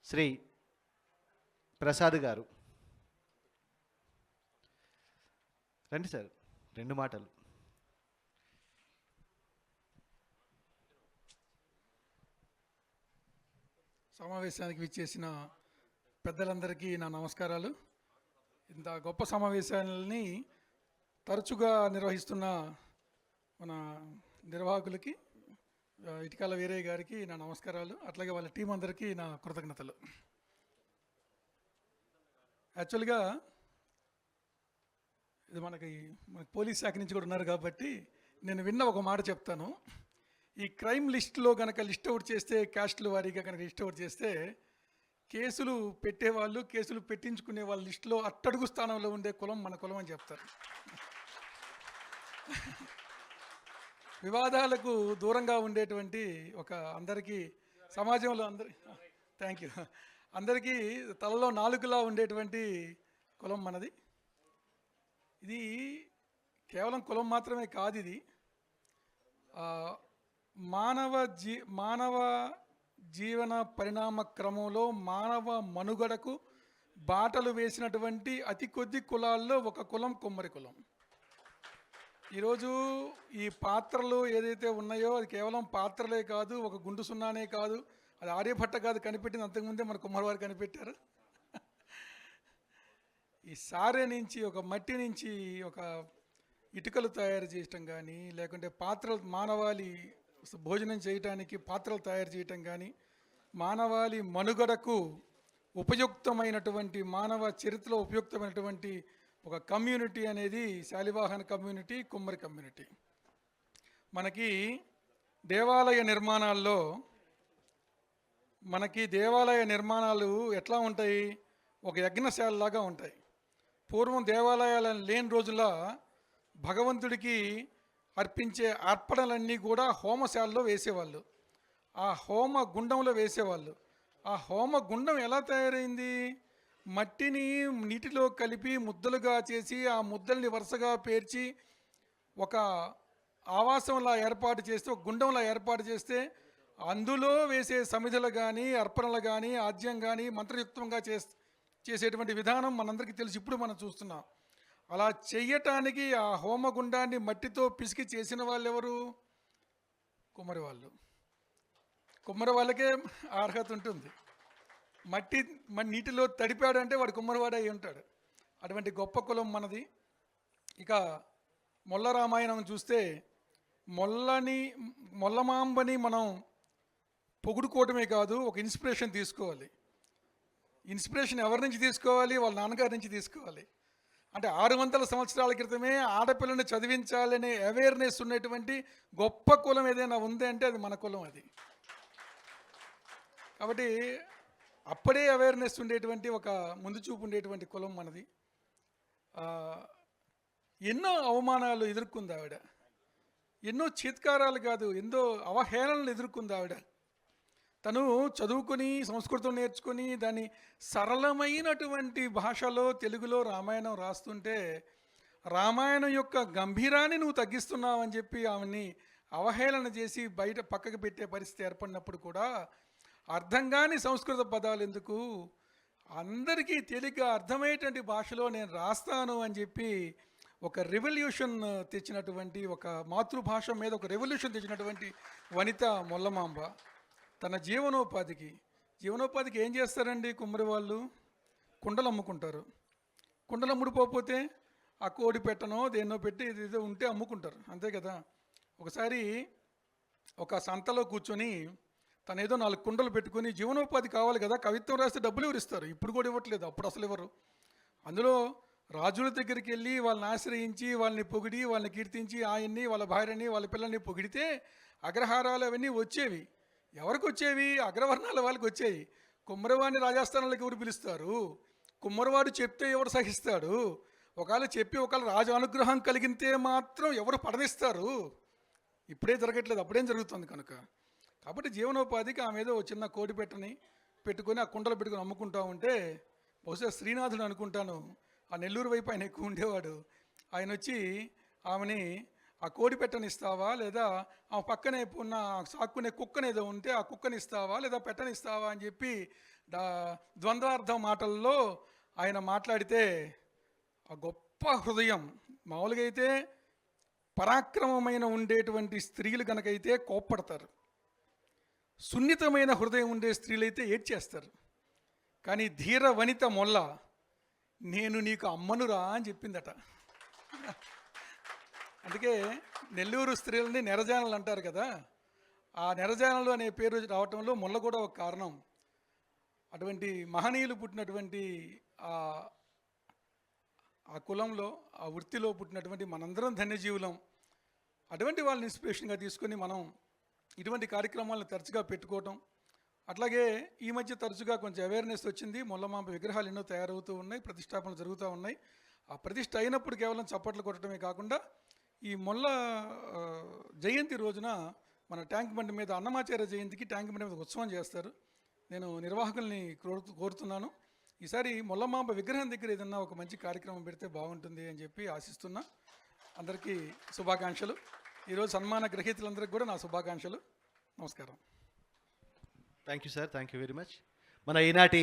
శ్రీ ప్రసాద్ గారు. రండి సార్, 2 మాటలు. సమావేశానికి విచ్చేసిన పెద్దలందరికీ నా నమస్కారాలు. ఇంత గొప్ప సమావేశాలని తరచుగా నిర్వహిస్తున్న మన నిర్వాహకులకి, ఇటికాల వీరయ్య గారికి నా నమస్కారాలు. అట్లాగే వాళ్ళ టీం అందరికీ నా కృతజ్ఞతలు. యాక్చువల్గా ఇది మనకి పోలీస్ శాఖ నుంచి కూడా ఉన్నారు కాబట్టి నేను విన్న ఒక మాట చెప్తాను. ఈ క్రైమ్ లిస్టులో కనుక లిస్ట్ అవుట్ చేస్తే, క్యాస్టుల వారీగా కనుక లిస్ట్ అవుట్ చేస్తే, కేసులు పెట్టేవాళ్ళు, కేసులు పెట్టించుకునే వాళ్ళ లిస్టులో అట్టడుగు స్థానంలో ఉండే కులం మన కులం అని చెప్తారు. వివాదాలకు దూరంగా ఉండేటువంటి ఒక అందరికీ సమాజంలో థ్యాంక్ యూ, అందరికీ తలలో నాలుగులా ఉండేటువంటి కులం మనది. ఇది కేవలం కులం మాత్రమే కాదు, ఇది మానవ జీవన పరిణామ క్రమంలో మానవ మనుగడకు బాటలు వేసినటువంటి అతి కొద్ది కులాల్లో ఒక కులం కుమ్మరి కులం. ఈరోజు ఈ పాత్రలు ఏదైతే ఉన్నాయో అది కేవలం పాత్రలే కాదు, ఒక గుండు సున్నానే కాదు, అది ఆర్యభట్ట కాదు కనిపెట్టింది, అంతకుముందే మన కుమ్మరివారు కనిపెట్టారు. ఈ సారె నుంచి, ఒక మట్టి నుంచి ఒక ఇటుకలు తయారు చేయటం కానీ, లేకుంటే పాత్రలు, మానవాళి భోజనం చేయటానికి పాత్రలు తయారు చేయటం కానీ, మానవాళి మనుగడకు ఉపయుక్తమైనటువంటి, మానవ చరిత్రలో ఉపయుక్తమైనటువంటి ఒక కమ్యూనిటీ అనేది శాలివాహన కమ్యూనిటీ, కుమ్మరి కమ్యూనిటీ. మనకి దేవాలయ నిర్మాణాలు ఎట్లా ఉంటాయి? ఒక యజ్ఞశాలలాగా ఉంటాయి. పూర్వం దేవాలయాలు లేని రోజుల్లో భగవంతుడికి అర్పించే అర్పణలన్నీ కూడా హోమశాలలో వేసేవాళ్ళు, ఆ హోమ గుండంలో వేసేవాళ్ళు. ఆ హోమ గుండం ఎలా తయారైంది? మట్టిని నీటిలో కలిపి ముద్దలుగా చేసి, ఆ ముద్దల్ని వరుసగా పేర్చి ఒక ఆవాసంలా ఏర్పాటు చేస్తే, ఒక గుండంలా ఏర్పాటు చేస్తే, అందులో వేసే సమిధలు కానీ, అర్పణలు కానీ, ఆద్యం కానీ మంత్రయుక్తంగా చేసేటువంటి విధానం మనందరికీ తెలిసి ఇప్పుడు మనం చూస్తున్నాం. అలా చెయ్యటానికి ఆ హోమగుండాన్ని మట్టితో పిసికి చేసిన వాళ్ళు ఎవరు? కుమ్మరి వాళ్ళు. కుమ్మరి వాళ్ళకే అర్హత ఉంటుంది. మట్టి నీటిలో తడిపాడంటే వాడు కుమ్మరివాడు అయి ఉంటాడు. అటువంటి గొప్ప కులం మనది. ఇక మొల్ల రామాయణం చూస్తే, మొల్లమాంబని మనం పొగుడుకోవటమే కాదు, ఒక ఇన్స్పిరేషన్ తీసుకోవాలి. ఇన్స్పిరేషన్ ఎవరి నుంచి తీసుకోవాలి? వాళ్ళ నాన్నగారి నుంచి తీసుకోవాలి. అంటే 600 సంవత్సరాల క్రితమే ఆడపిల్లని చదివించాలనే అవేర్నెస్ ఉన్నటువంటి గొప్ప కులం ఏదైనా ఉంది అంటే అది మన కులం. అది కాబట్టి అప్పుడే అవేర్నెస్ ఉండేటువంటి, ఒక ముందు చూపు ఉండేటువంటి కులం మనది. ఎన్నో అవమానాలు ఎదుర్కొంది ఆవిడ, ఎన్నో చీత్కారాలు కాదు, ఎన్నో అవహేళనలు ఎదుర్కొంది ఆవిడ. తను చదువుకొని, సంస్కృతం నేర్చుకొని, దాన్ని సరళమైనటువంటి భాషలో, తెలుగులో రామాయణం రాస్తుంటే, రామాయణం యొక్క గంభీరాన్ని నువ్వు తగ్గిస్తున్నావు అని చెప్పి ఆమెని అవహేళన చేసి బయట పక్కకు పెట్టే పరిస్థితి ఏర్పడినప్పుడు కూడా, అర్థం కాని సంస్కృత పదాలు ఎందుకు, అందరికీ తేలిగ్గా అర్థమయ్యేటువంటి భాషలో నేను రాస్తాను అని చెప్పి ఒక రెవల్యూషన్ తెచ్చినటువంటి, ఒక మాతృభాష మీద ఒక రెవల్యూషన్ తెచ్చినటువంటి వనిత మొల్లమాంబ. తన జీవనోపాధికి ఏం చేస్తారండి కుమ్మరి వాళ్ళు? కుండలు అమ్ముకుంటారు. కుండలు అమ్ముడుపోతే ఆ కోడి పెట్టనో దేన్నో పెట్టి ఏదో ఉంటే అమ్ముకుంటారు, అంతే కదా. ఒకసారి ఒక సంతలో కూర్చొని తను ఏదో 4 కుండలు పెట్టుకొని, జీవనోపాధి కావాలి కదా, కవిత్వం రాస్తే డబ్బులు ఎవరు ఇస్తారు? ఇప్పుడు కూడా ఇవ్వట్లేదు, అప్పుడు అసలు ఎవరు. అందులో రాజుల దగ్గరికి వెళ్ళి వాళ్ళని ఆశ్రయించి, వాళ్ళని పొగిడి, వాళ్ళని కీర్తించి, ఆయన్ని, వాళ్ళ భార్యని, వాళ్ళ పిల్లల్ని పొగిడితే అగ్రహారాలు అవన్నీ వచ్చేవి. ఎవరికి వచ్చేవి? అగ్రవర్ణాల వాళ్ళకి వచ్చేవి. కుమ్మరివాడిని రాజస్థానాలకు ఎవరు పిలుస్తారు? కుమ్మరివాడు చెప్తే ఎవరు సహిస్తాడు? ఒకవేళ చెప్పి ఒకవేళ రాజు అనుగ్రహం కలిగితే మాత్రం ఎవరు పడనిస్తారు? ఇప్పుడే జరగట్లేదు, అప్పుడేం జరుగుతుంది కనుక. కాబట్టి జీవనోపాధికి ఆమె ఏదో చిన్న కోడి పెట్టుకొని ఆ కుండలు పెట్టుకొని అమ్ముకుంటా ఉంటే, బహుశా శ్రీనాథుడు అనుకుంటాను, ఆ నెల్లూరు వైపు ఆయన ఎక్కువ ఉండేవాడు. ఆయన వచ్చి ఆమెని ఆ కోడి పెట్టనిస్తావా, లేదా ఆ పక్కనే ఉన్న సాక్కునే కుక్కనేదో ఉంటే ఆ కుక్కనిస్తావా, లేదా పెట్టనిస్తావా అని చెప్పి ద్వంద్వార్థం మాటల్లో ఆయన మాట్లాడితే ఆ గొప్ప హృదయం. మామూలుగా అయితే పరాక్రమమైన ఉండేటువంటి స్త్రీలు కనుకైతే కోప్పడతారు, సున్నితమైన హృదయం ఉండే స్త్రీలైతే ఏడ్చేస్తారు. కానీ ధీర వనిత మొల్ల నేను నీకు అమ్మనురా అని చెప్పిందట. అందుకే నెల్లూరు స్త్రీలని నెరజానలు అంటారు కదా, ఆ నెరజానలు అనే పేరు రావటంలో మొల్ల కూడా ఒక కారణం. అటువంటి మహనీయులు పుట్టినటువంటి ఆ కులంలో, ఆ వృత్తిలో పుట్టినటువంటి మనందరం ధన్యజీవులం. అటువంటి వాళ్ళని ఇన్స్పిరేషన్గా తీసుకొని మనం ఇటువంటి కార్యక్రమాలను తరచుగా పెట్టుకోవటం. అట్లాగే ఈ మధ్య తరచుగా కొంచెం అవేర్నెస్ వచ్చింది. మొల్లమాంబ విగ్రహాలు ఎన్నో తయారవుతూ ఉన్నాయి, ప్రతిష్టాపనలు జరుగుతూ ఉన్నాయి. ఆ ప్రతిష్ట అయినప్పుడు కేవలం చప్పట్లు కొట్టడమే కాకుండా ఈ మొల్ల జయంతి రోజున మన ట్యాంక్ బండి మీద అన్నమాచార్య జయంతికి ట్యాంక్ బండి మీద ఉత్సవం చేస్తారు. నేను నిర్వాహకుల్ని కోరుతున్నాను, ఈసారి మొల్లమాంబ విగ్రహం దగ్గర ఏదన్నా ఒక మంచి కార్యక్రమం పెడితే బాగుంటుంది అని చెప్పి ఆశిస్తున్నా. అందరికీ శుభాకాంక్షలు. ఈరోజు సన్మాన గ్రహీతలందరికీ కూడా నా శుభాకాంక్షలు. నమస్కారం. Thank you sir, thank you very much. మన ఈనాటి